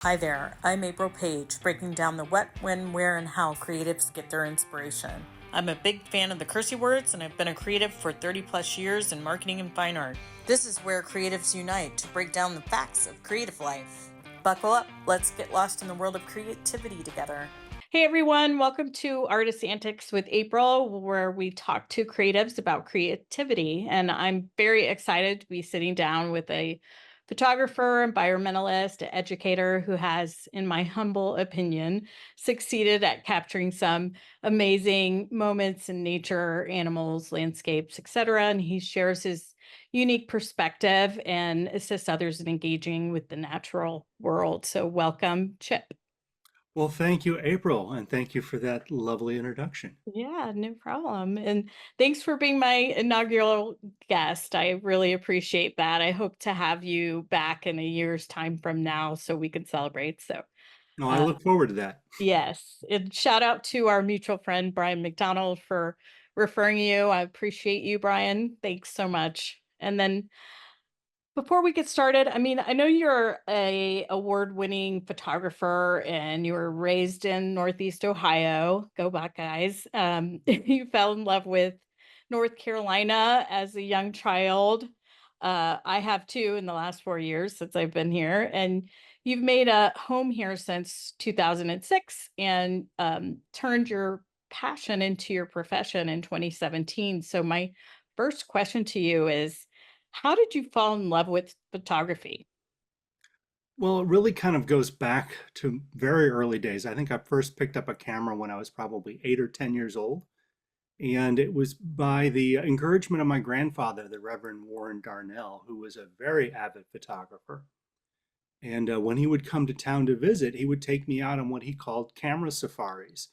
Hi there, I'm April Paige, breaking down the what, when, where, and how creatives get their inspiration. I'm a big fan of the cursey words, and I've been a creative for 30 plus years in marketing and fine art. This is where creatives unite to break down the facts of creative life. Buckle up, let's get lost in the world of creativity together. Hey everyone, welcome to Artists Antics with April, where we talk to creatives about creativity. And I'm very excited to be sitting down with a photographer, environmentalist, educator who has, in my humble opinion, succeeded at capturing some amazing moments in nature, animals, landscapes, etc. And he shares his unique perspective and assists others in engaging with the natural world. So welcome, Chip. Well, thank you, April, and thank you for that lovely introduction. Yeah, no problem. And thanks for being my inaugural guest. I really appreciate that. I hope to have you back in a year's time from now so we can celebrate. So, No, I uh, look forward to that. yes, and shout out to our mutual friend, Brian McDonald, for referring you. I appreciate you, Brian. Thanks so much. And then before we get started, I mean, I know you're a award-winning photographer and you were raised in Northeast Ohio. Go back, guys. You fell in love with North Carolina as a young child. I have too in the last 4 years since I've been here. And you've made a home here since 2006 and turned your passion into your profession in 2017. So my first question to you is, how did you fall in love with photography? Well, it really kind of goes back to very early days. I think I first picked up a camera when I was probably 8 or 10 years old. And it was by the encouragement of my grandfather, the Reverend Warren Darnell, who was a very avid photographer. And when he would come to town to visit, he would take me out on what he called camera safaris,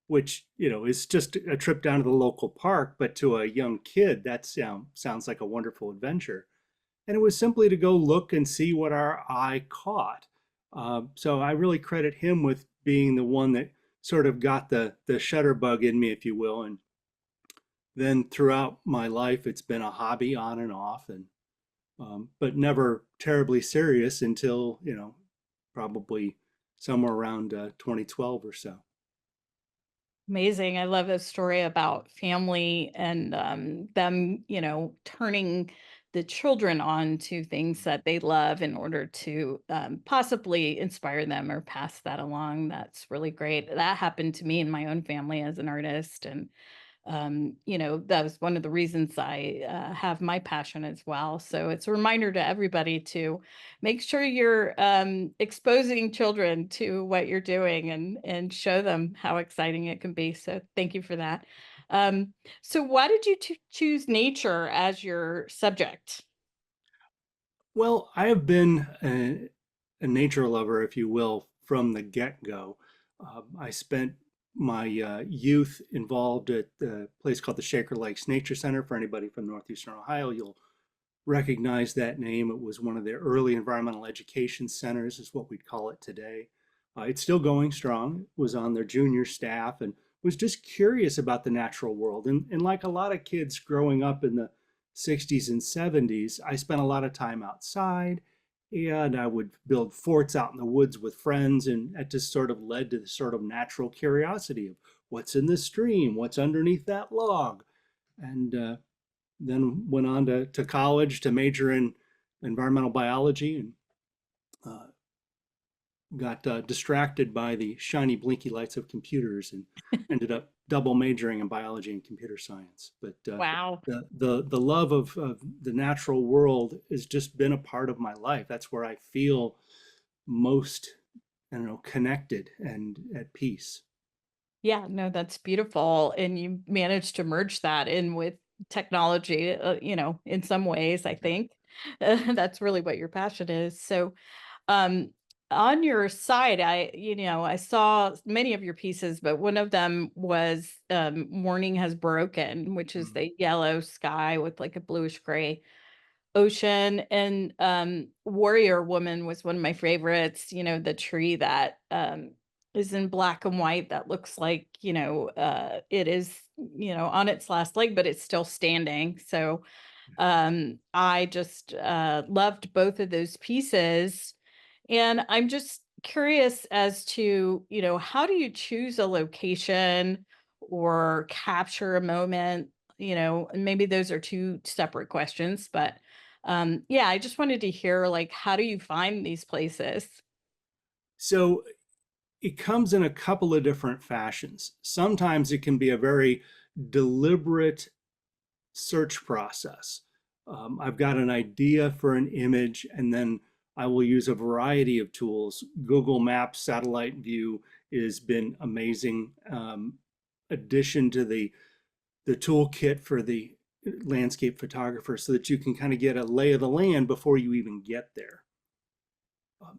which, is just a trip down to the local park. But to a young kid, that sounds like a wonderful adventure. And it was simply to go look and see what our eye caught. So I really credit him with being the one that sort of got the shutter bug in me, if you will. And then throughout my life, it's been a hobby on and off, and but never terribly serious until probably somewhere around 2012 or so. Amazing. I love a story about family and them, turning the children on to things that they love in order to possibly inspire them or pass that along. That's really great. That happened to me in my own family as an artist. And that was one of the reasons I have my passion as well. So it's a reminder to everybody to make sure you're exposing children to what you're doing and show them how exciting it can be. So thank you for that. So why did you choose nature as your subject? Well, I have been a nature lover, if you will, from the get-go. I spent my youth involved at a place called the Shaker Lakes Nature Center. For anybody from northeastern Ohio, you'll recognize that name. It was one of the early environmental education centers, is what we'd call it today. It's still going strong. It was on their junior staff and was just curious about the natural world. And like a lot of kids growing up in the 60s and 70s, I spent a lot of time outside, and I would build forts out in the woods with friends. And that just sort of led to the sort of natural curiosity of what's in the stream, what's underneath that log. And then went on to college to major in environmental biology, and uh, got distracted by the shiny blinky lights of computers and ended up double majoring in biology and computer science. But Wow. the love of the natural world has just been a part of my life. That's where I feel most, I don't know, connected and at peace. Yeah, no, that's beautiful. And you managed to merge that in with technology, in some ways, I think. That's really what your passion is. So, um, on your site, I saw many of your pieces, but one of them was Morning Has Broken, which is Mm. the yellow sky with like a bluish gray ocean. And Warrior Woman was one of my favorites, the tree that is in black and white that looks like, it is, on its last leg, but it's still standing. So I just loved both of those pieces. And I'm just curious as to, how do you choose a location or capture a moment? And maybe those are two separate questions, but yeah, I just wanted to hear like, how do you find these places? So it comes in a couple of different fashions. Sometimes it can be a very deliberate search process. I've got an idea for an image, and then I will use a variety of tools. Google Maps satellite view has been amazing addition to the toolkit for the landscape photographer, so that you can kind of get a lay of the land before you even get there.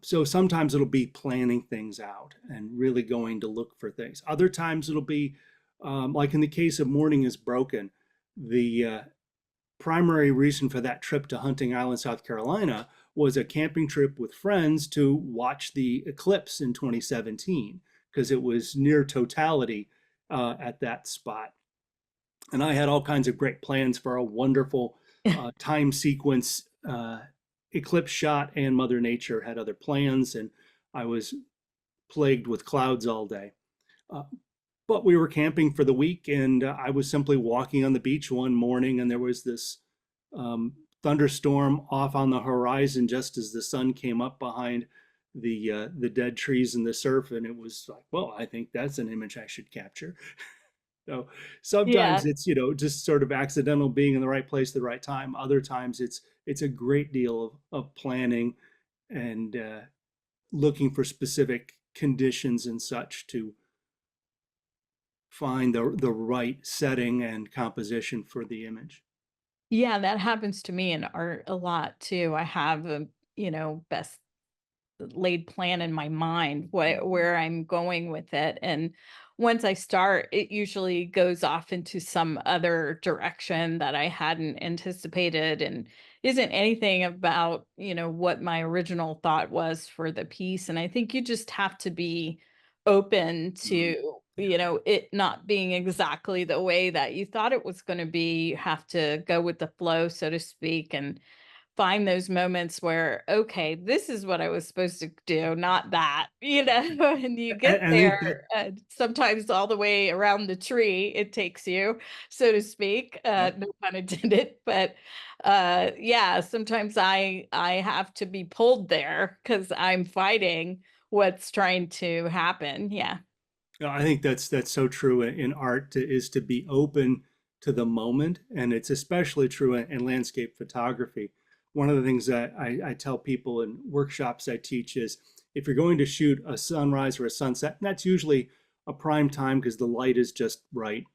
So sometimes it'll be planning things out and really going to look for things. Other times it'll be like in the case of Morning is Broken, the primary reason for that trip to Hunting Island, South Carolina, was a camping trip with friends to watch the eclipse in 2017 because it was near totality at that spot. And I had all kinds of great plans for a wonderful time sequence eclipse shot, and Mother Nature had other plans, and I was plagued with clouds all day. Uh, but we were camping for the week, and I was simply walking on the beach one morning, and there was this thunderstorm off on the horizon just as the sun came up behind the dead trees and the surf, and it was like, well, I think that's an image I should capture. So Yeah. sometimes it's, just sort of accidental being in the right place at the right time. Other times it's a great deal of planning and looking for specific conditions and such to find the right setting and composition for the image. Yeah, that happens to me in art a lot too. I have a, best laid plan in my mind where I'm going with it. And once I start, it usually goes off into some other direction that I hadn't anticipated and isn't anything about, what my original thought was for the piece. And I think you just have to be open Mhm. to, Yeah. it not being exactly the way that you thought it was going to be. You have to go with the flow, so to speak, and find those moments where, okay, this is what I was supposed to do, not that, and you get I think there, that, sometimes all the way around the tree it takes you, so to speak, yep. no pun intended, but, yeah, sometimes I have to be pulled there because 'cause I'm fighting what's trying to happen, yeah. No, I think that's so true in art is to be open to the moment, and it's especially true in landscape photography. One of the things that I tell people in workshops I teach is if you're going to shoot a sunrise or a sunset, and that's usually a prime time because the light is just right.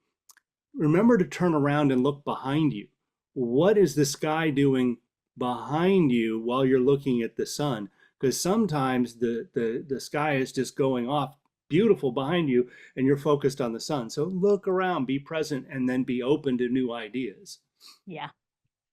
Remember to turn around and look behind you. What is the sky doing behind you while you're looking at the sun? Because sometimes the sky is just going off beautiful behind you and you're focused on the sun. So look around, be present, and then be open to new ideas. Yeah.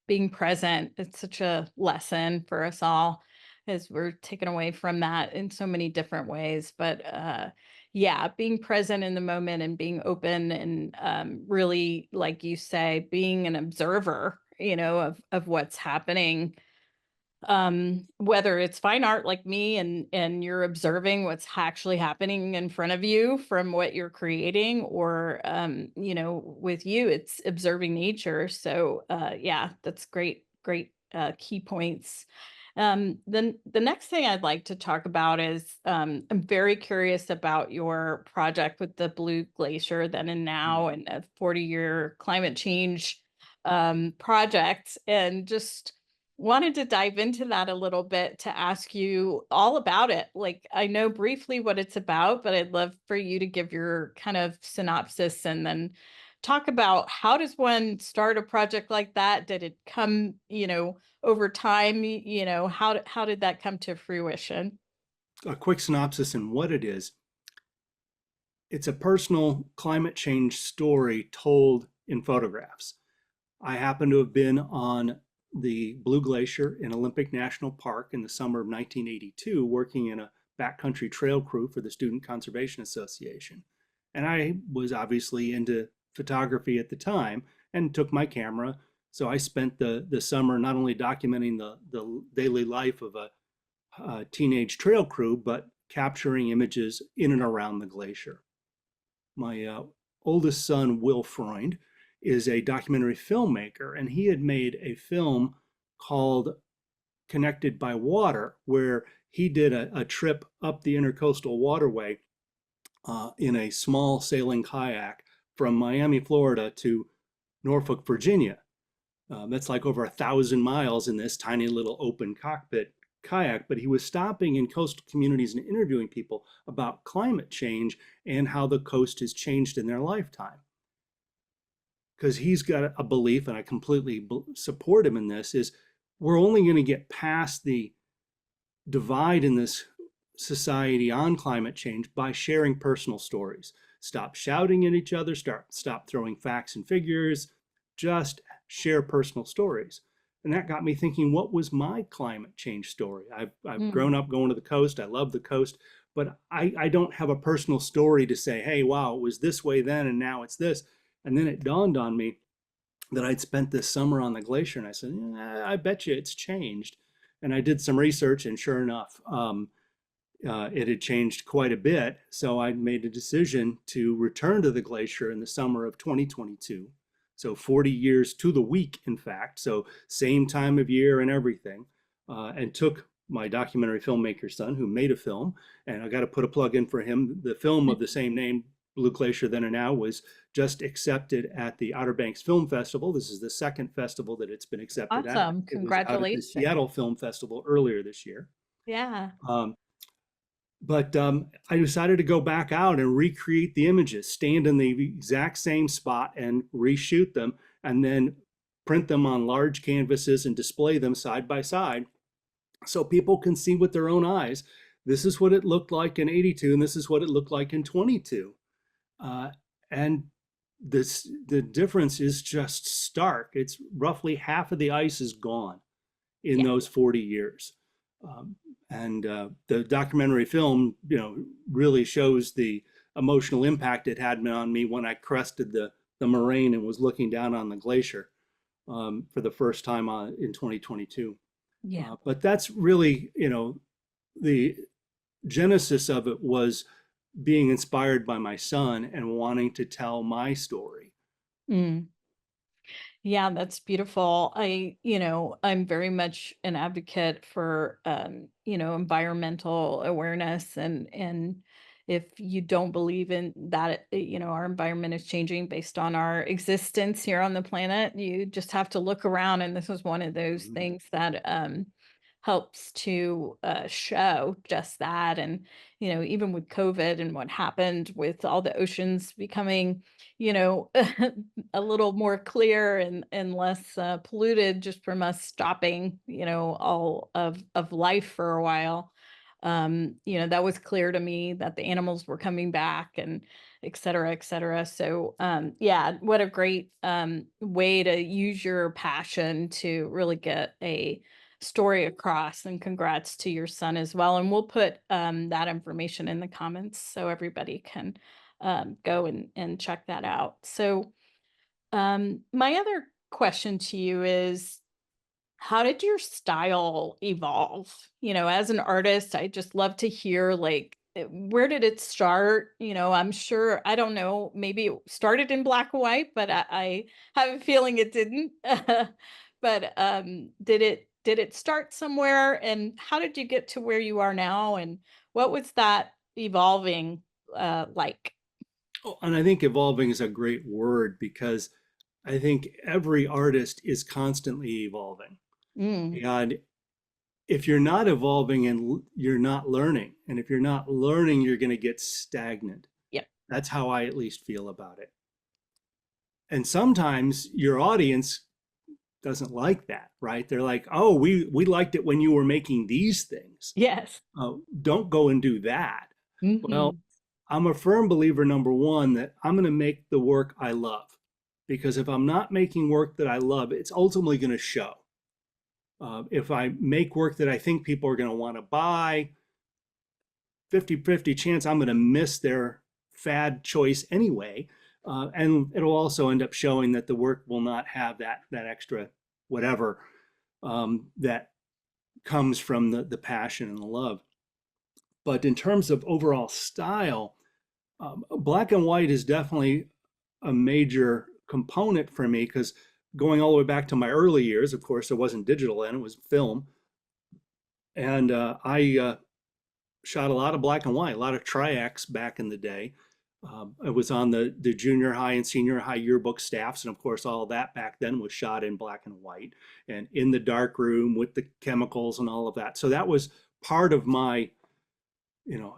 Being present, it's such a lesson for us all as we're taken away from that in so many different ways. But yeah, being present in the moment and being open and really, like you say, being an observer, of what's happening, whether it's fine art like me and you're observing what's actually happening in front of you from what you're creating, or with you it's observing nature. So yeah, that's great key points. Then the next thing I'd like to talk about is, I'm very curious about your project with the blue glacier then and now, Mm. and a 40-year climate change project, and just wanted to dive into that a little bit to ask you all about it. Like, I know briefly what it's about, but I'd love for you to give your kind of synopsis and then talk about how does one start a project like that? Did it come, over time? How did that come to fruition? A quick synopsis and what it is. It's a personal climate change story told in photographs. I happen to have been on the Blue Glacier in Olympic National Park in the summer of 1982, working in a backcountry trail crew for the Student Conservation Association. And I was obviously into photography at the time and took my camera. So I spent the summer not only documenting the daily life of a teenage trail crew, but capturing images in and around the glacier. My oldest son, Will Freund, is a documentary filmmaker, and he had made a film called Connected by Water, where he did a trip up the intercoastal waterway in a small sailing kayak from Miami, Florida to Norfolk, Virginia. That's like over 1,000 miles in this tiny little open cockpit kayak, but he was stopping in coastal communities and interviewing people about climate change and how the coast has changed in their lifetime. Because he's got a belief, and I completely support him in this, is we're only going to get past the divide in this society on climate change by sharing personal stories. Stop shouting at each other, stop throwing facts and figures, just share personal stories. And that got me thinking, what was my climate change story? I've grown up going to the coast. I love the coast, but I don't have a personal story to say, hey, wow, it was this way then and now it's this. And then it dawned on me that I'd spent this summer on the glacier, and I said, I bet you it's changed. And I did some research, and sure enough, it had changed quite a bit. So I made a decision to return to the glacier in the summer of 2022. So 40 years to the week, in fact. So same time of year and everything. And took my documentary filmmaker son, who made a film, and I got to put a plug in for him. The film of the same name, Blue Glacier Then and Now, was just accepted at the Outer Banks Film Festival. This is the second festival that it's been accepted at. Awesome. It was out at the Congratulations. Seattle Film Festival earlier this year. Yeah. But I decided to go back out and recreate the images, stand in the exact same spot and reshoot them, and then print them on large canvases and display them side by side so people can see with their own eyes. This is what it looked like in 82, and this is what it looked like in 22. And the difference is just stark. It's roughly half of the ice is gone in Yeah. those 40 years. And the documentary film, really shows the emotional impact it had on me when I crested the moraine and was looking down on the glacier for the first time in 2022. Yeah. But that's really, the genesis of it was being inspired by my son and wanting to tell my story. Mm. Yeah, that's beautiful. I'm very much an advocate for, environmental awareness, and if you don't believe in that, our environment is changing based on our existence here on the planet, you just have to look around. And this was one of those Mhm. things that helps to show just that. And, even with COVID and what happened with all the oceans becoming, a little more clear and less polluted just from us stopping, all of life for a while. That was clear to me that the animals were coming back and et cetera, et cetera. So, yeah, what a great way to use your passion to really get a story across. And congrats to your son as well. And we'll put that information in the comments so everybody can go and check that out. So, my other question to you is, how did your style evolve? As an artist, I just love to hear, like, where did it start? I'm sure, I don't know, maybe it started in black and white, but I have a feeling it didn't. But did it start somewhere? And how did you get to where you are now? And what was that evolving like? Oh, and I think evolving is a great word because I think every artist is constantly evolving. Mm, And if you're not evolving and you're not learning, and if you're not learning, you're going to get stagnant. yeah. That's how I at least feel about it. And sometimes your audience doesn't like that, right? They're like, "Oh, we liked it when you were making these things. Yes. Don't go and do that." Well, Hmm. I'm a firm believer, number one, that I'm going to make the work I love. Because if I'm not making work that I love, it's ultimately going to show. If I make work that I think people are going to want to buy, 50-50 chance I'm going to miss their fad choice anyway. And it'll also end up showing that the work will not have that extra whatever that comes from the passion and the love. But in terms of overall style, black and white is definitely a major component for me because going all the way back to my early years, of course, it wasn't digital then, it was film. And I shot a lot of black and white, a lot of triacs back in the day. I was on the junior high and senior high yearbook staffs, and of course, all of that back then was shot in black and white and in the dark room with the chemicals and all of that. So that was part of my,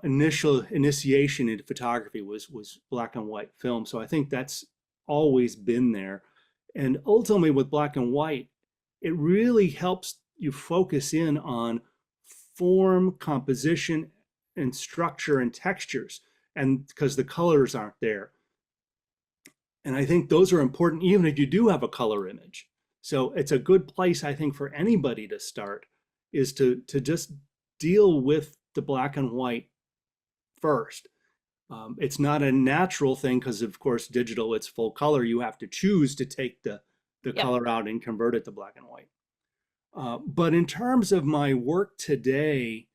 initial initiation into photography was black and white film. So I think that's always been there. And ultimately, with black and white, it really helps you focus in on form, composition, and structure and textures, and because the colors aren't there. And I think those are important even if you do have a color image. So it's a good place, I think, for anybody to start is to just deal with the black and white first. It's not a natural thing because, of course, digital, it's full color. You have to choose to take the Yep. color out and convert it to black and white. But in terms of my work today,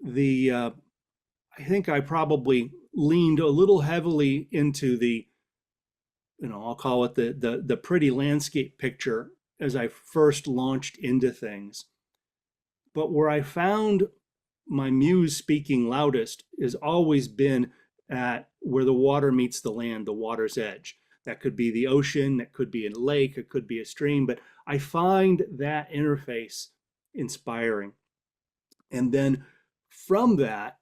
the I think I probably leaned a little heavily into the, I'll call it the pretty landscape picture as I first launched into things. But where I found my muse speaking loudest has always been at where the water meets the land, the water's edge. That could be the ocean, that could be a lake, it could be a stream, but I find that interface inspiring. And then from that,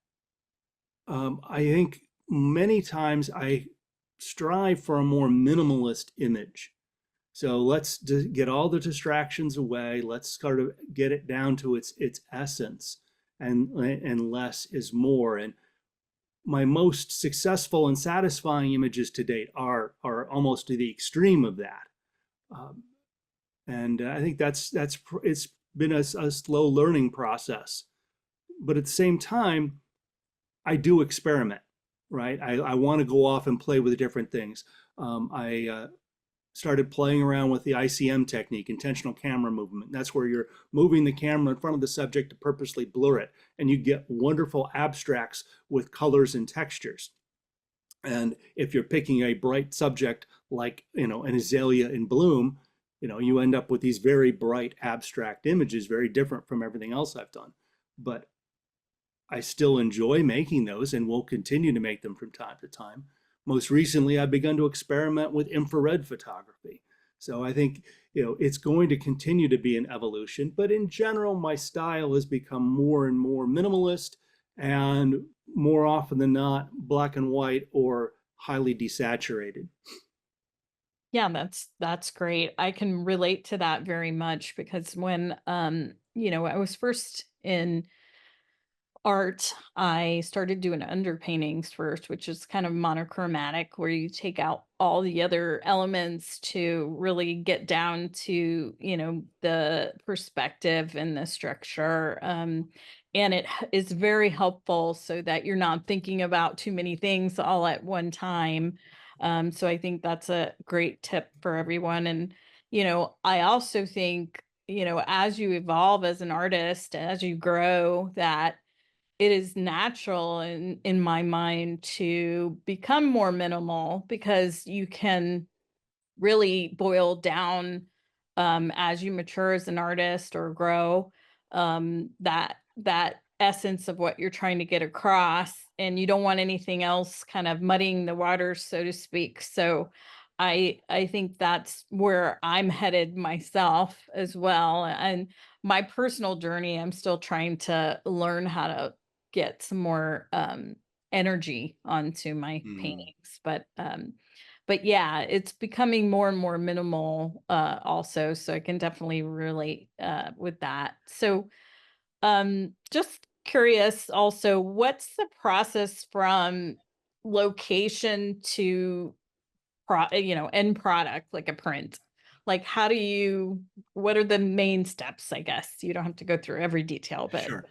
I think many times I strive for a more minimalist image. So let's get all the distractions away. Let's sort of get it down to its essence, and less is more. And my most successful and satisfying images to date are almost to the extreme of that. Um, and I think that's it's been a slow learning process. But at the same time, I do experiment, right? I want to go off and play with different things. I started playing around with the ICM technique, intentional camera movement. That's where you're moving the camera in front of the subject to purposely blur it, and you get wonderful abstracts with colors and textures. And if you're picking a bright subject like, an azalea in bloom, you end up with these very bright abstract images, very different from everything else I've done. But I still enjoy making those and will continue to make them from time to time. Most recently, I've begun to experiment with infrared photography. So I think, it's going to continue to be an evolution, but in general, my style has become more and more minimalist and more often than not, black and white or highly desaturated. Yeah, that's great. I can relate to that very much because when I was first in art, I started doing underpaintings first, which is kind of monochromatic, where you take out all the other elements to really get down to, the perspective and the structure. And is very helpful so that you're not thinking about too many things all at one time. So I think that's a great tip for everyone. And, I also think, as you evolve as an artist, as you grow, that it is natural in my mind to become more minimal because you can really boil down as you mature as an artist or grow that essence of what you're trying to get across, and you don't want anything else kind of muddying the waters, so to speak. So I think that's where I'm headed myself as well. And my personal journey, I'm still trying to learn how to get some more energy onto my Mm. paintings. But yeah, it's becoming more and more minimal also, so I can definitely relate with that. So just curious also, what's the process from location to end product, like a print? Like how do you what are the main steps, I guess? You don't have to go through every detail, but Sure.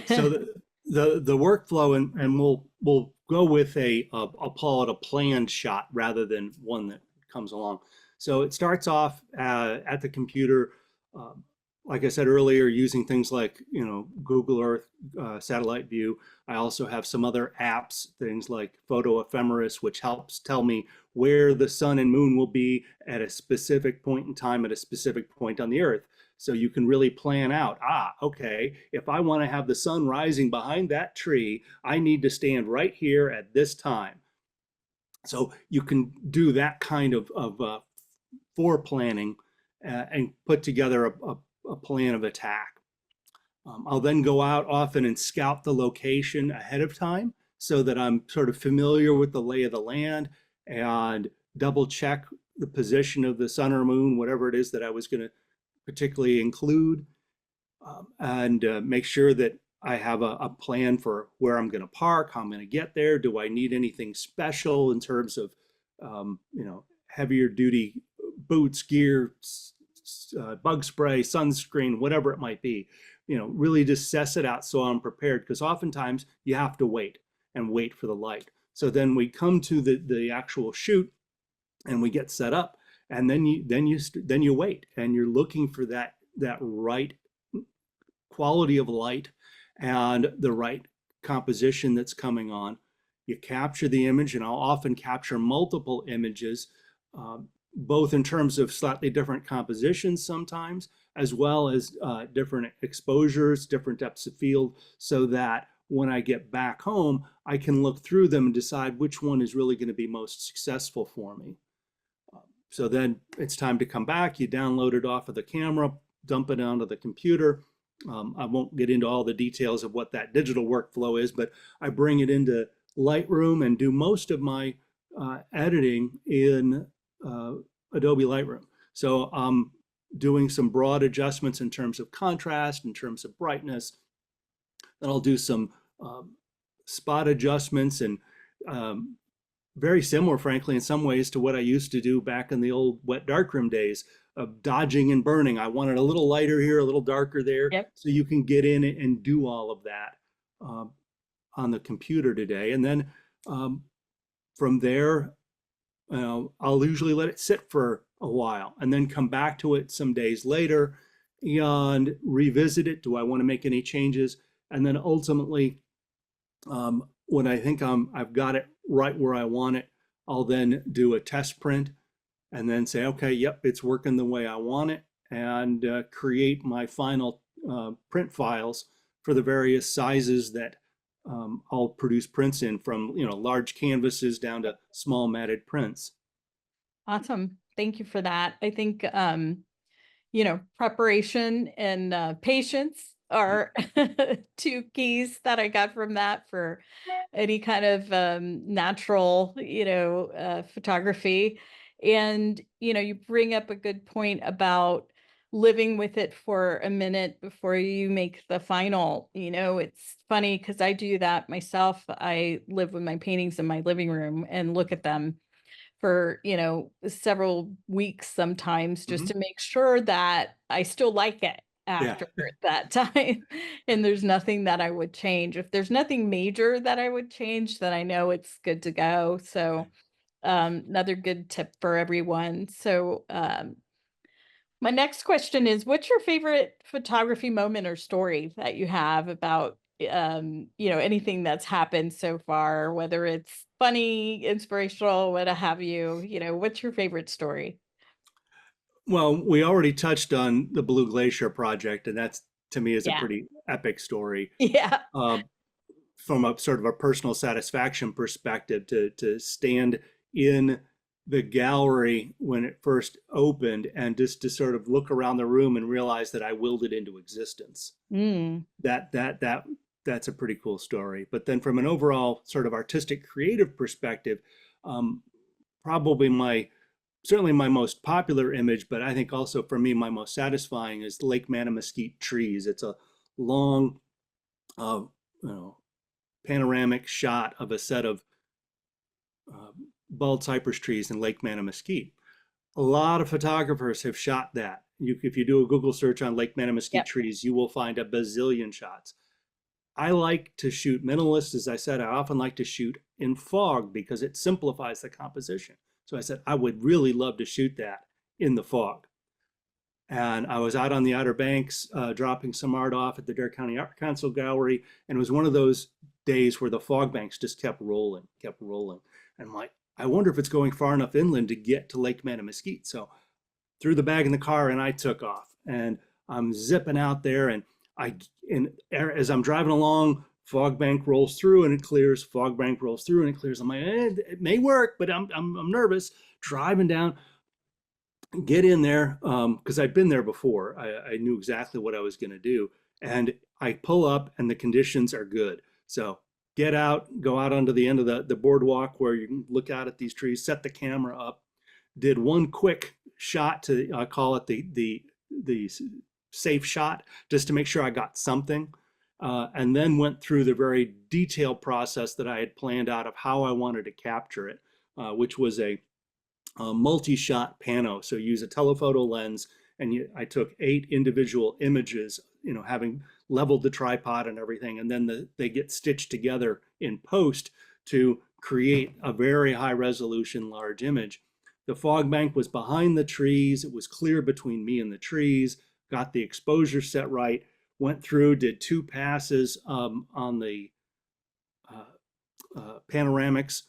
So the workflow, and we'll go with I'll call it a planned shot rather than one that comes along. So it starts off at the computer. like I said earlier, using things like, Google Earth, satellite view. I also have some other apps, things like Photo Ephemeris, which helps tell me where the sun and moon will be at a specific point in time at a specific point on the Earth. So you can really plan out, okay, if I want to have the sun rising behind that tree, I need to stand right here at this time. So you can do that kind of for planning and put together a plan of attack. I'll then go out often and scout the location ahead of time so that I'm sort of familiar with the lay of the land and double check the position of the sun or moon, whatever it is that I was going to particularly include, and make sure that I have a plan for where I'm going to park, how I'm going to get there. Do I need anything special in terms of, heavier duty boots, gear, bug spray, sunscreen, whatever it might be? Really just assess it out so I'm prepared, because oftentimes you have to wait and wait for the light. So then we come to the actual shoot and we get set up, and then you wait and you're looking for that right quality of light and the right composition that's coming on. You capture the image, and I'll often capture multiple images, both in terms of slightly different compositions sometimes, as well as different exposures, different depths of field, so that when I get back home, I can look through them and decide which one is really going to be most successful for me. So then it's time to come back. You download it off of the camera, dump it onto the computer. I won't get into all the details of what that digital workflow is, but I bring it into Lightroom and do most of my editing in Adobe Lightroom. So I'm doing some broad adjustments in terms of contrast, in terms of brightness. Then I'll do some spot adjustments, and very similar, frankly, in some ways to what I used to do back in the old wet darkroom days of dodging and burning. I wanted a little lighter here, a little darker there. Yep. So you can get in and do all of that on the computer today. And then from there, I'll usually let it sit for a while and then come back to it some days later and revisit it. Do I want to make any changes? And then ultimately, when I think I've got it right where I want it, I'll then do a test print and then say, okay, yep, it's working the way I want it, and create my final print files for the various sizes that I'll produce prints in, from large canvases down to small matted prints. Awesome. Thank you for that. I think, preparation and patience are two keys that I got from that for any kind of natural, photography. And, you bring up a good point about living with it for a minute before you make the final. It's funny because I do that myself. I live with my paintings in my living room and look at them for, several weeks sometimes, just Mhm. to make sure that I still like it Yeah. after that time. And there's nothing that I would change. If there's nothing major that I would change, then I know it's good to go. So another good tip for everyone. So my next question is, what's your favorite photography moment or story that you have about anything that's happened so far, whether it's funny, inspirational, what have you? What's your favorite story? Well, we already touched on the Blue Glacier project, and that's, to me, is a Yeah. pretty epic story. Yeah. Uh, from a sort of a personal satisfaction perspective, to stand in the gallery when it first opened and just to sort of look around the room and realize that I willed it into existence. Mm. That's a pretty cool story. But then from an overall sort of artistic creative perspective, um, probably certainly my most popular image, but I think also for me my most satisfying, is Lake Manamesquite trees. It's a long, uh, you know, panoramic shot of a set of uh, bald cypress trees in Lake Manamesquite. A lot of photographers have shot that. If you do a Google search on Lake Manamesquite Yep. trees, you will find a bazillion shots. I like to shoot minimalist. As I said, I often like to shoot in fog because it simplifies the composition. So I said, I would really love to shoot that in the fog. And I was out on the Outer Banks dropping some art off at the Dare County Art Council Gallery. And it was one of those days where the fog banks just kept rolling, kept rolling. And I'm like, I wonder if it's going far enough inland to get to Lake Mattamuskeet. So threw the bag in the car and I took off. And I'm zipping out there, and as I'm driving along, fog bank rolls through and it clears. Fog bank rolls through and it clears. I'm like, it may work, but I'm nervous. Driving down, get in there because I'd been there before. I knew exactly what I was going to do, and I pull up and the conditions are good. So get out, go out onto the end of the boardwalk where you can look out at these trees, set the camera up, did one quick shot to I call it the safe shot just to make sure I got something, and then went through the very detailed process that I had planned out of how I wanted to capture it, which was a multi-shot pano. So you use a telephoto lens, and I took 8 individual images, having leveled the tripod and everything, and then they get stitched together in post to create a very high resolution large image. The fog bank was behind the trees. It was clear between me and the trees. Got the exposure set right. Went through, did 2 passes on the panoramics,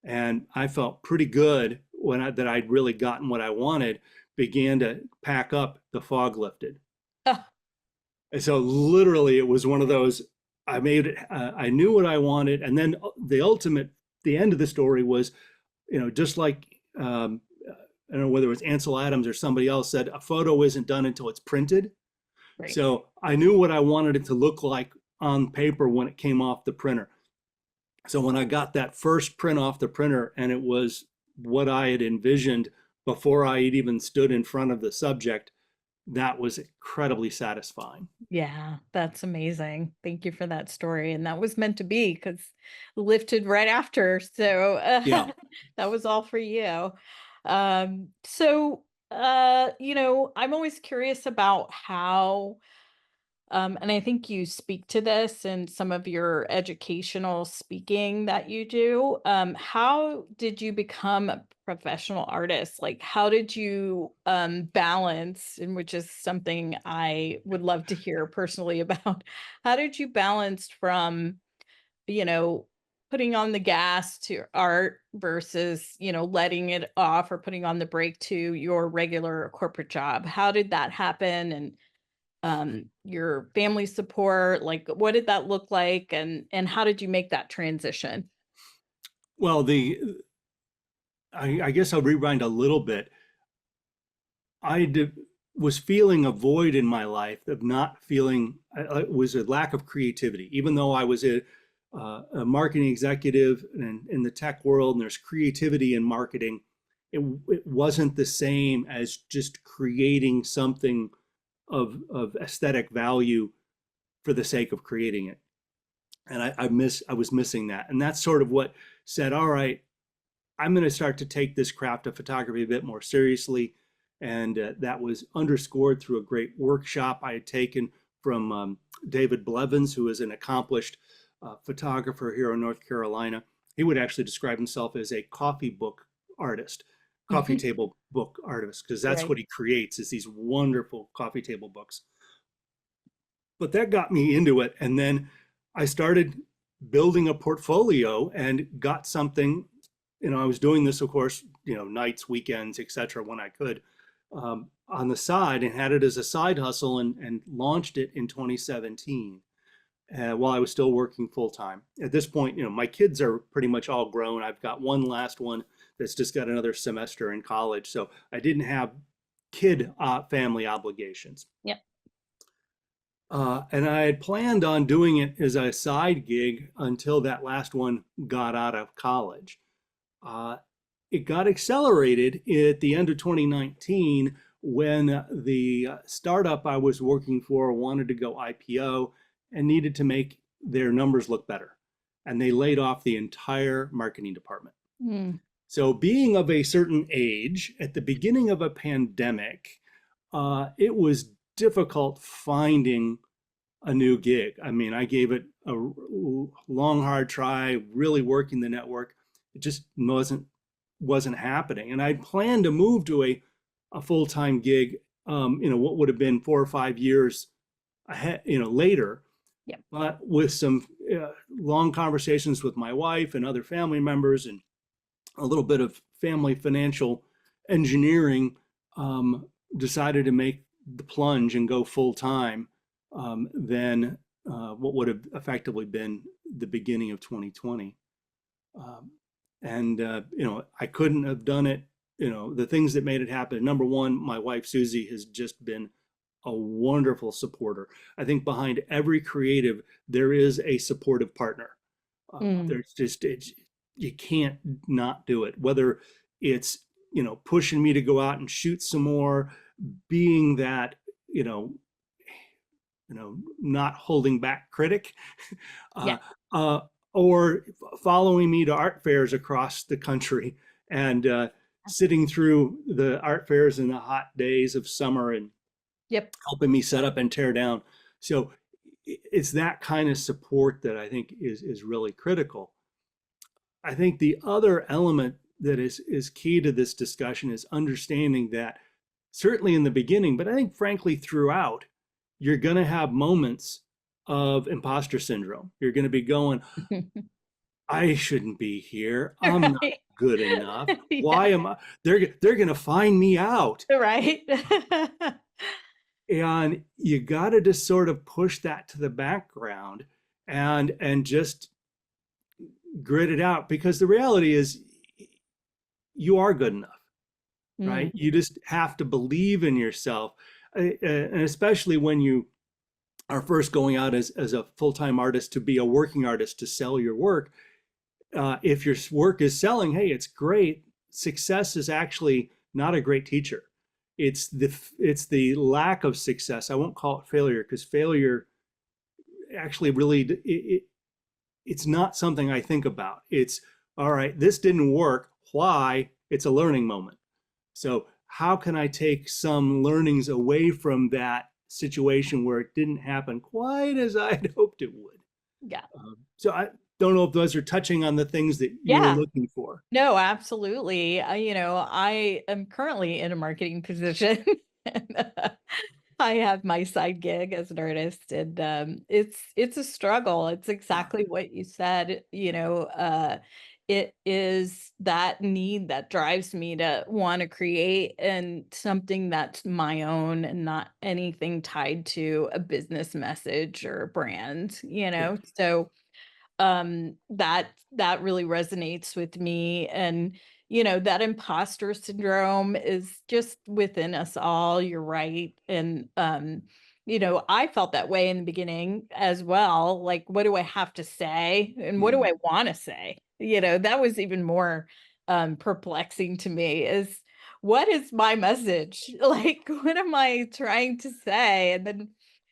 and I felt pretty good that I'd really gotten what I wanted. Began to pack up, the fog lifted. And so literally it was one of those, I made it, I knew what I wanted. And then the end of the story was, just like, I don't know whether it was Ansel Adams or somebody else said, a photo isn't done until it's printed. Right. So I knew what I wanted it to look like on paper when it came off the printer. So when I got that first print off the printer and it was what I had envisioned before I had even stood in front of the subject, that was incredibly satisfying. Yeah, that's amazing. Thank you for that story. And that was meant to be because lifted right after. So Yeah. that was all for you. I'm always curious about how and I think you speak to this in some of your educational speaking that you do. How did you become a professional artist? Like, how did you balance, and which is something I would love to hear personally about, how did you balance from, you know, putting on the gas to art versus, letting it off or putting on the brake to your regular corporate job? How did that happen? And your family support, like what did that look like, and how did you make that transition? Well, I guess I'll rewind a little bit. Was feeling a void in my life of not feeling, it was a lack of creativity. Even though I was a marketing executive in the tech world, and there's creativity in marketing, it wasn't the same as just creating something of aesthetic value for the sake of creating it. And I was missing that. And that's sort of what said, all right, I'm going to start to take this craft of photography a bit more seriously. And that was underscored through a great workshop I had taken from David Blevins, who is an accomplished photographer here in North Carolina. He would actually describe himself as a coffee book artist, coffee table book artist, because that's what he creates, is these wonderful coffee table books. But that got me into it. And then I started building a portfolio and got something. I was doing this, of course, nights, weekends, etc., when I could, on the side, and had it as a side hustle, and launched it in 2017 while I was still working full time. At this point, my kids are pretty much all grown. I've got one last one that's just got another semester in college, so I didn't have kid family obligations. Yep. And I had planned on doing it as a side gig until that last one got out of college. It got accelerated at the end of 2019 when the startup I was working for wanted to go IPO and needed to make their numbers look better. And they laid off the entire marketing department. Mm. So being of a certain age at the beginning of a pandemic, it was difficult finding a new gig. I mean, I gave it a long, hard try, really working the network. It just wasn't happening. And I planned to move to a full-time gig what would have been 4 or 5 years ahead, later, Yep. but with some long conversations with my wife and other family members and a little bit of family financial engineering, decided to make the plunge and go full time, then what would have effectively been the beginning of 2020. Um, and I couldn't have done it. The things that made it happen. Number one, my wife Susie has just been a wonderful supporter. I think behind every creative there is a supportive partner. Mm. There's just you can't not do it. Whether it's pushing me to go out and shoot some more, being that you know not holding back critic, Yeah. uh, uh, or following me to art fairs across the country and sitting through the art fairs in the hot days of summer and Yep. helping me set up and tear down. So it's that kind of support that I think is really critical. I think the other element that is key to this discussion is understanding that certainly in the beginning, but I think frankly throughout, you're going to have moments of imposter syndrome. You're going to be going, I shouldn't be here. I'm not Right. good enough. Yeah. Why am I? They're going to find me out. Right. And you got to just sort of push that to the background and just grit it out, because the reality is you are good enough, right? Mm. You just have to believe in yourself. And especially when you are first going out as a full-time artist, to be a working artist, to sell your work. If your work is selling, hey, it's great. Success is actually not a great teacher. It's the lack of success. I won't call it failure, because failure actually really it's not something I think about. It's all right, this didn't work. Why? It's a learning moment. So how can I take some learnings away from that situation where it didn't happen quite as I'd hoped it would? Yeah. So I don't know if those are touching on the things that you were Yeah. looking for. No, absolutely. I am currently in a marketing position. And, I have my side gig as an artist, and it's a struggle. It's Yeah. exactly what you said. It is that need that drives me to want to create and something that's my own and not anything tied to a business message or a brand, Yeah. So that really resonates with me. And that imposter syndrome is just within us all. You're right. And I felt that way in the beginning as well. Like, what do I have to say and what do Mm. I want to say? That was even more perplexing to me. Is what is my message? Like, what am I trying to say? And then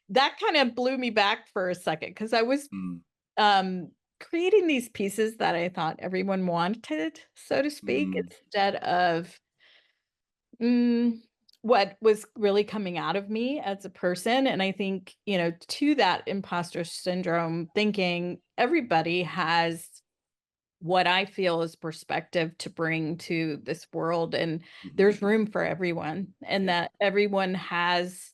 that kind of blew me back for a second, because I was Mm. um, creating these pieces that I thought everyone wanted, so to speak, Mm. instead of mm, what was really coming out of me as a person. And I think, to that imposter syndrome thinking, everybody has what I feel is perspective to bring to this world. And Mhm. there's room for everyone, and Yeah. that everyone has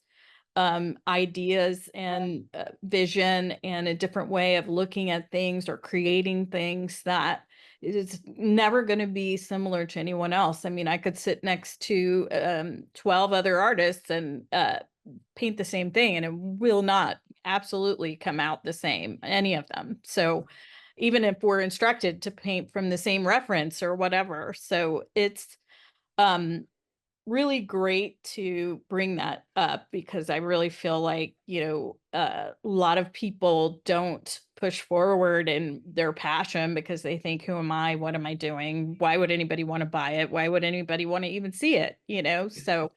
ideas and vision and a different way of looking at things or creating things that is never going to be similar to anyone else. I mean, I could sit next to 12 other artists and paint the same thing, and it will not absolutely come out the same, any of them. So even if we're instructed to paint from the same reference or whatever. So it's um really great to bring that up, because I really feel like, a lot of people don't push forward in their passion because they think, who am I? What am I doing? Why would anybody want to buy it? Why would anybody want to even see it? So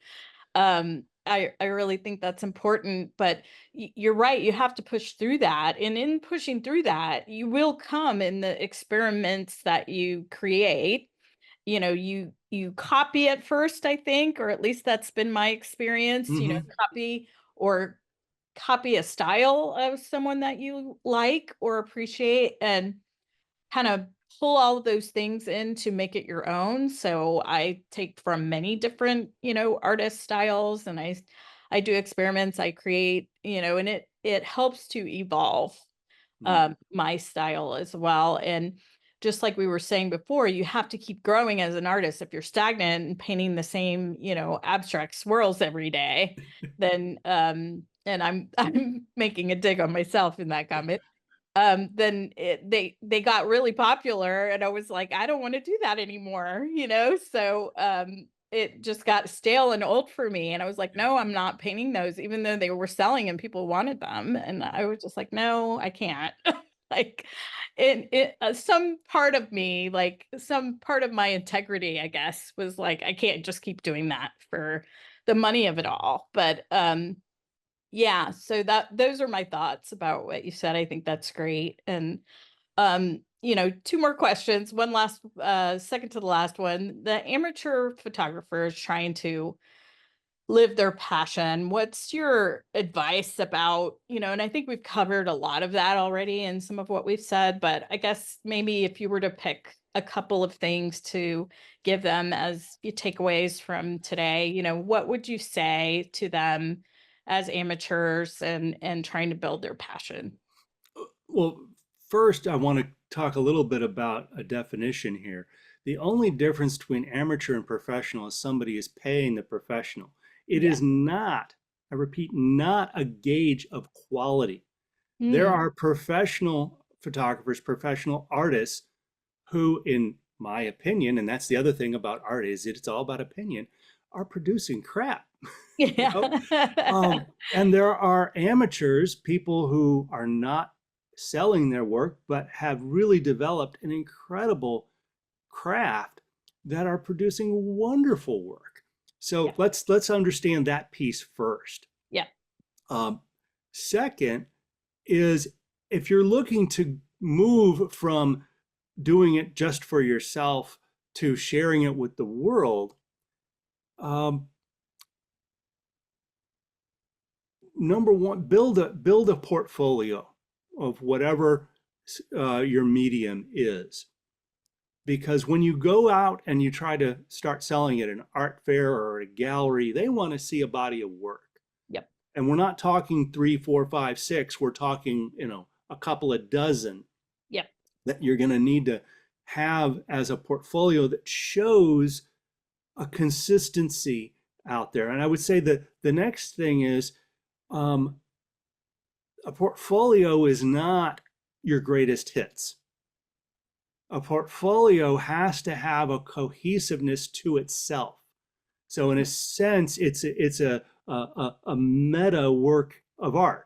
I really think that's important, but you're right. You have to push through that. And in pushing through that, you will come in the experiments that you create. You copy at first, I think, or at least that's been my experience. Hmm. Copy or copy a style of someone that you like or appreciate, and kind of pull all of those things in to make it your own. So I take from many different, artist styles, and I do experiments, I create, and it helps to evolve Mm. my style as well. And just like we were saying before, you have to keep growing as an artist. If you're stagnant and painting the same, abstract swirls every day, then and I'm making a dig on myself in that comment. Then they got really popular, and I was like, I don't want to do that anymore, So it just got stale and old for me. And I was like, no, I'm not painting those, even though they were selling and people wanted them. And I was just like, no, I can't. Like some part of me, like some part of my integrity, I guess, was like, I can't just keep doing that for the money of it all. But yeah, so those are my thoughts about what you said. I think that's great. And two more questions. One last second to the last one. The amateur photographer is trying to live their passion. What's your advice about, and I think we've covered a lot of that already in some of what we've said, but I guess maybe if you were to pick a couple of things to give them as your takeaways from today, what would you say to them as amateurs and trying to build their passion? Well, first, I want to talk a little bit about a definition here. The only difference between amateur and professional is somebody is paying the professional. It Yeah. is not, I repeat, not a gauge of quality. There Mm. are professional photographers, professional artists who, in my opinion, and that's the other thing about art is it's all about opinion, are producing crap. you know, Yeah. and there are amateurs, people who are not selling their work, but have really developed an incredible craft that are producing wonderful work. So Yeah. let's understand that piece first. Yeah. Um, Second is if you're looking to move from doing it just for yourself to sharing it with the world, um, number one, build a portfolio of whatever your medium is. Because when you go out and you try to start selling it at an art fair or at a gallery, they want to see a body of work. Yep. And we're not talking three, four, five, six. We're talking, a couple of dozen Yep. that you're going to need to have as a portfolio that shows a consistency out there. And I would say that the next thing is um, a portfolio is not your greatest hits. A portfolio has to have a cohesiveness to itself. So in a sense, it's a meta work of art.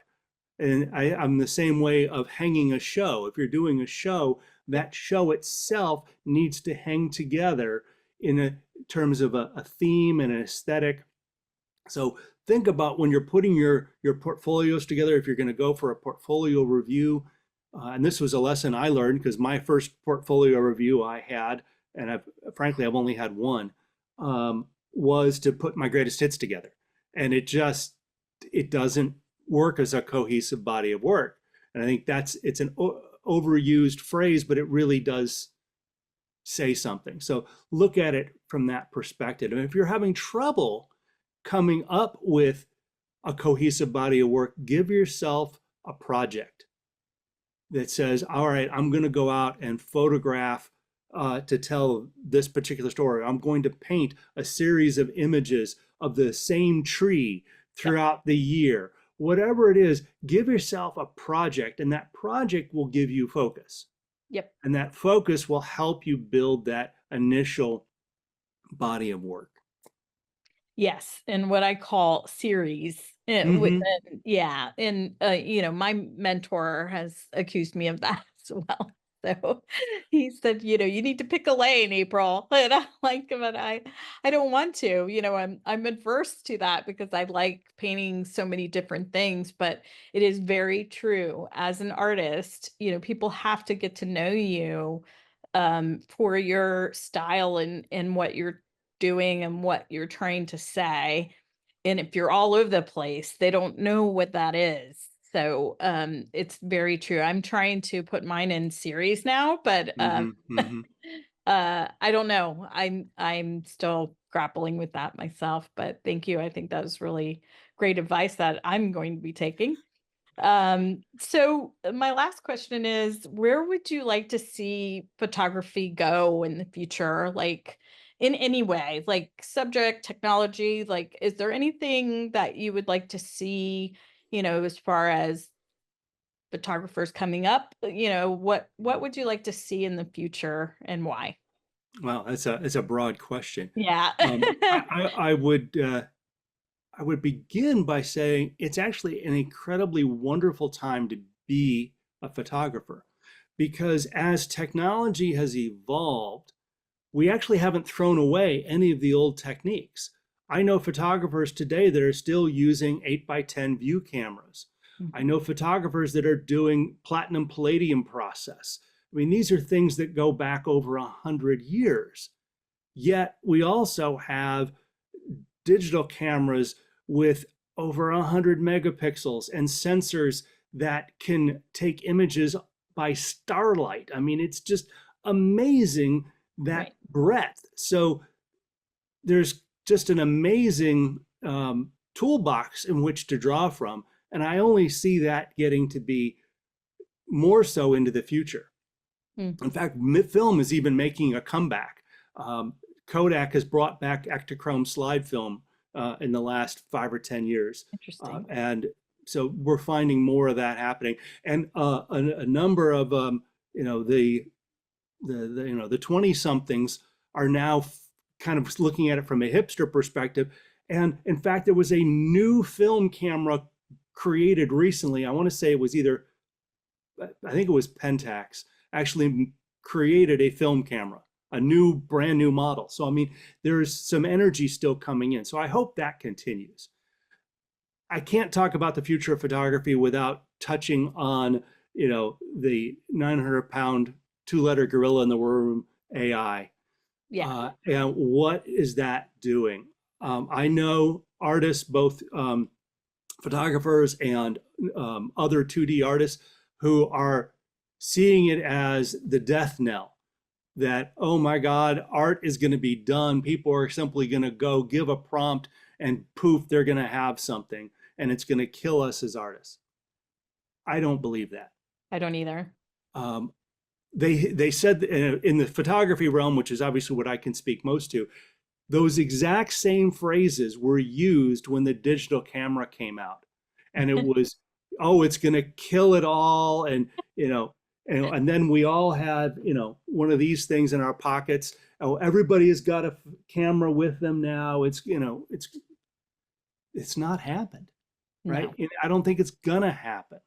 And I'm the same way of hanging a show. If you're doing a show, Yep. that show itself needs to hang together in terms of a theme and an aesthetic. So think about when you're putting your portfolios together, if you're going to go for a portfolio review. And this was a lesson I learned because my first portfolio review I had, and frankly I've only had one, was to put my greatest hits together, and it doesn't work as a cohesive body of work. And I think it's an overused phrase, but it really does say something. So look at it from that perspective. And if you're having trouble coming up with a cohesive body of work, give yourself a project that says, all right, I'm going to go out and photograph to tell this particular story. I'm going to paint a series of images of the same tree Yep. throughout the year. Whatever it is, give yourself a project, and that project will give you focus. Yep. And that focus will help you build that initial body of work. Yes, and what I call series. Mm-hmm. Yeah, and my mentor has accused me of that as well. So he said, you need to pick a lane, April. And I'm like, but I don't want to. I'm adverse to that because I like painting so many different things. But it is very true. As an artist, people have to get to know you for your style and what you're doing and what you're trying to say. And if you're all over the place, they don't know what that is. So it's very true. I'm trying to put mine in series now, but Hmm. Hmm. I don't know. I'm still grappling with that myself, but thank you. I think that was really great advice that I'm going to be taking. So my last question is, where would you like to see photography go in the future? Like in any way, like subject, technology, like is there anything that you would like to see, as far as photographers coming up? What would you like to see in the future and why? Well, that's a broad question. Yeah. I would begin by saying it's actually an incredibly wonderful time to be a photographer because as technology has evolved, we actually haven't thrown away any of the old techniques. I know photographers today that are still using 8 by 10 view cameras. I Mhm. know photographers that are doing platinum palladium process. I mean, these are things that go back over 100 years. Yet we also have digital cameras with over 100 megapixels and sensors that can take images by starlight. I mean, it's just amazing that Right. breadth. So there's just an amazing toolbox in which to draw from. And I only see that getting to be more so into the future. Mm, In fact, film is even making a comeback. Um, Kodak has brought back Ektachrome slide film in the last 5 or 10 years, interesting. and so we're finding more of that happening. And a number of the 20 somethings are now kind of looking at it from a hipster perspective. And in fact, there was a new film camera created recently. I want to say it was either I think it was Pentax, actually created a film camera, a new, brand new model. So, I mean, there's some energy still coming in. So I hope that continues. I can't talk about the future of photography without touching on, the 900-pound, two-letter gorilla in the room, AI. Yeah. And what is that doing? I know artists, both photographers and other 2D artists who are seeing it as the death knell that, oh my God, art is going to be done. People are simply going to go give a prompt and poof, they're going to have something and it's going to kill us as artists. I don't believe that. I don't either. Um, they said in the photography realm, which is obviously what I can speak most to, those exact same phrases were used when the digital camera came out. And it was, oh, it's going to kill it all. And then we all had, one of these things in our pockets. Oh, everybody has got a camera with them now. It's not happened, right? No. I don't think it's going to happen.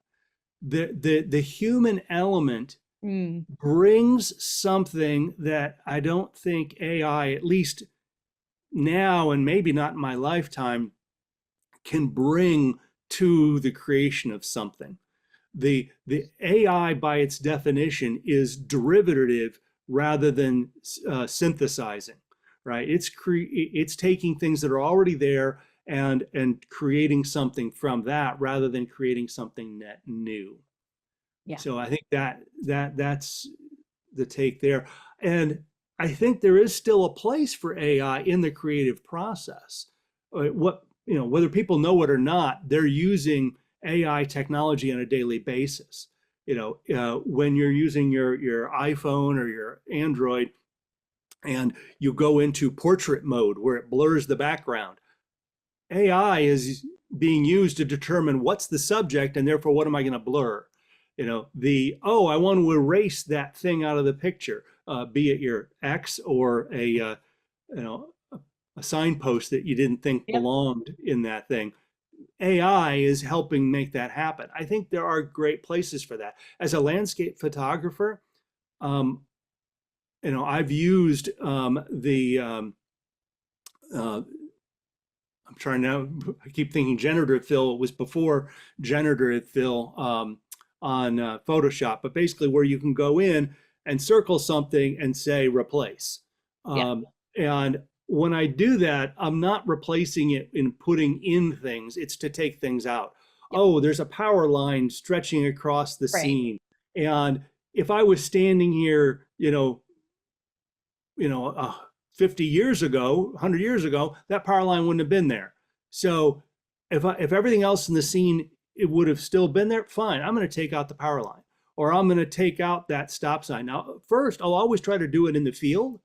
The human element Mm, brings something that I don't think AI, at least now and maybe not in my lifetime, can bring to the creation of something. The AI by its definition is derivative rather than synthesizing, right? It's taking things that are already there and creating something from that rather than creating something net new. yeah. So I think that's the take there. And I think there is still a place for AI in the creative process. Whether people know it or not, they're using AI technology on a daily basis. When you're using your iPhone or your Android and you go into portrait mode where it blurs the background, AI is being used to determine what's the subject and therefore what am I going to blur. I want to erase that thing out of the picture, be it your X or a signpost that you didn't think Yep. belonged in that thing. AI is helping make that happen. I think there are great places for that. As a landscape photographer, um, I've used uh, I'm trying now. I keep thinking generative fill. It was before generative fill on Photoshop, but basically where you can go in and circle something and say replace. Yeah. And when I do that, I'm not replacing it in putting in things. It's to take things out. Yep. oh, there's a power line stretching across the Right. scene. And if I was standing here, 50 years ago, 100 years ago, that power line wouldn't have been there. So if everything else in the scene, it would have still been there, fine, I'm going to take out the power line, or I'm going to take out that stop sign. Now, first, I'll always try to do it in the field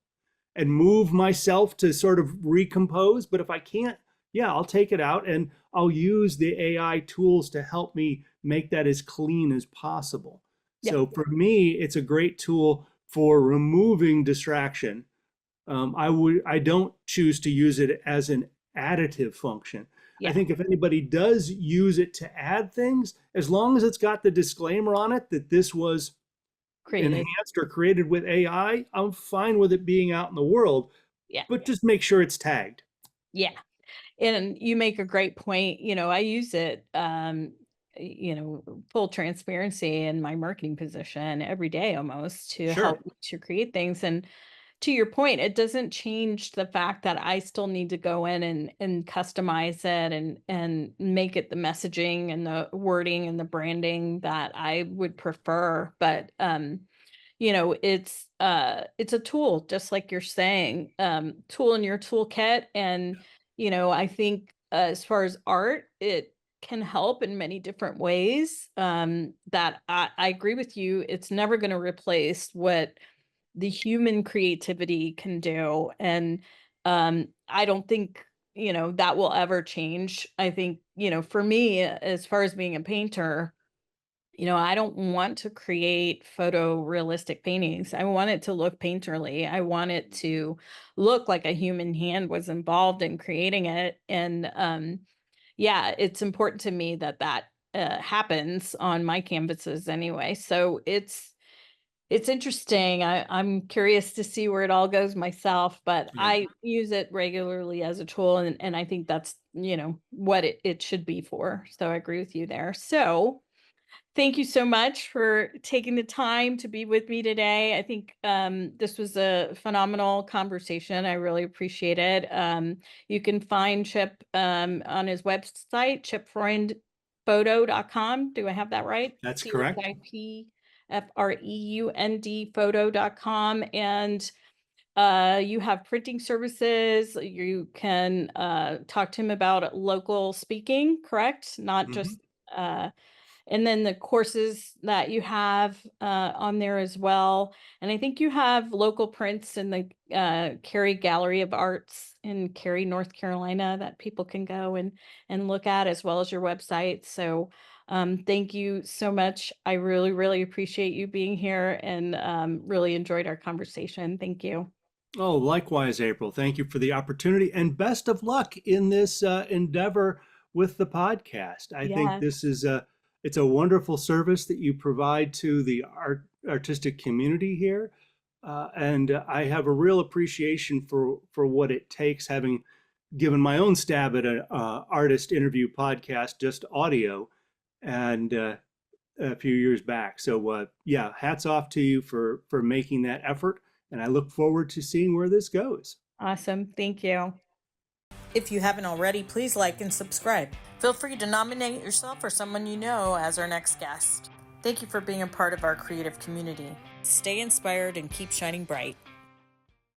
and move myself to sort of recompose. But if I can't, yeah, I'll take it out and I'll use the AI tools to help me make that as clean as possible. Yep. So for me, it's a great tool for removing distraction. I don't choose to use it as an additive function. I Yeah. think if anybody does use it to add things, as long as it's got the disclaimer on it that this was Created. enhanced or created with AI, I'm fine with it being out in the world, Yeah. but just make sure it's tagged. Yeah. And you make a great point. I use it, full transparency in my marketing position every day almost to Sure. help me to create things. And to your point, it doesn't change the fact that I still need to go in and customize it and make it the messaging and the wording and the branding that I would prefer. But it's a tool, just like you're saying, tool in your toolkit. And I think as far as art, it can help in many different ways. That I agree with you, it's never going to replace what the human creativity can do. And I don't think that will ever change. I think for me, as far as being a painter, I don't want to create photorealistic paintings. I want it to look painterly. I want it to look like a human hand was involved in creating it. And yeah, it's important to me that happens on my canvases anyway. So it's interesting. I'm curious to see where it all goes myself, but Yeah. I use it regularly as a tool, and I think that's what it should be for. So I agree with you there. So thank you so much for taking the time to be with me today. I think this was a phenomenal conversation. I really appreciate it. You can find Chip on his website, chipfreund.com. Do I have that right? That's correct. CHIPFREUND photo.com. And you have printing services. You can talk to him about local speaking, correct? Not Mhm. just and then the courses that you have on there as well. And I think you have local prints in the Cary Gallery of Arts in Cary, North Carolina, that people can go and look at, as well as your website. So thank you so much. I really, really appreciate you being here, and really enjoyed our conversation. Thank you. Oh, likewise, April. Thank you for the opportunity and best of luck in this endeavor with the podcast. I think Yeah. this is it's a wonderful service that you provide to the artistic community here. And I have a real appreciation for what it takes, having given my own stab at an artist interview podcast, just audio, and a few years back. So yeah, hats off to you for making that effort, and I look forward to seeing where this goes. Awesome. Thank you. If you haven't already, please like and subscribe. Feel free to nominate yourself or someone you know as our next guest. Thank you for being a part of our creative community. Stay inspired and keep shining bright.